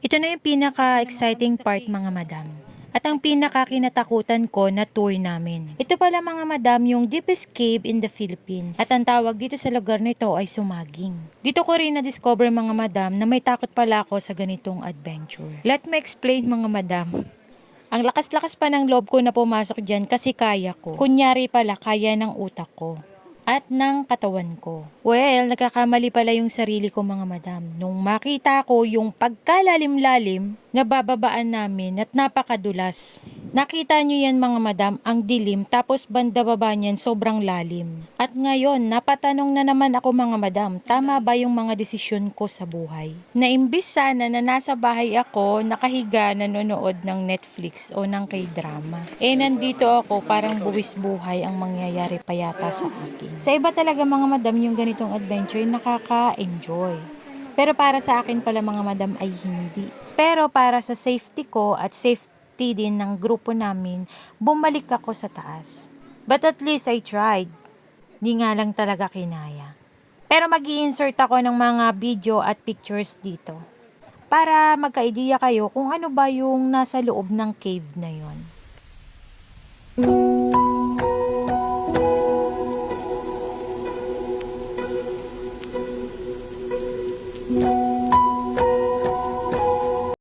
Ito na yung pinaka-exciting part mga madam. At ang pinaka-kinatakutan ko na tour namin. Ito pala mga madam yung deepest cave in the Philippines. At ang tawag dito sa lugar nito ay Sumaging. Dito ko rin na-discover mga madam na may takot pala ako sa ganitong adventure. Let me explain mga madam. Ang lakas-lakas pa ng loob ko na pumasok dyan kasi kaya ko. Kunyari pala kaya ng utak ko at ng katawan ko. Well, nagkakamali pala yung sarili ko mga madam. Nung makita ko yung pagkalalim-lalim na bababaan namin at napakadulas. Nakita nyo yan mga madam, ang dilim tapos banda baba niyan sobrang lalim. At ngayon, napatanong na naman ako mga madam, tama ba yung mga desisyon ko sa buhay? Na imbis sana na nasa bahay ako, nakahiga nanonood ng Netflix o ng K-drama. Nandito ako parang buwis buhay ang mangyayari pa yata sa akin. Sa iba talaga mga madam yung ganitong adventure nakaka-enjoy. Pero para sa akin pala mga madam ay hindi. Pero para sa safety ko at safety din ng grupo namin, bumalik ako sa taas. But at least I tried. Di nga lang talaga kinaya. Pero mag-i-insert ako ng mga video at pictures dito. Para magka-idea kayo kung ano ba yung nasa loob ng cave na yon.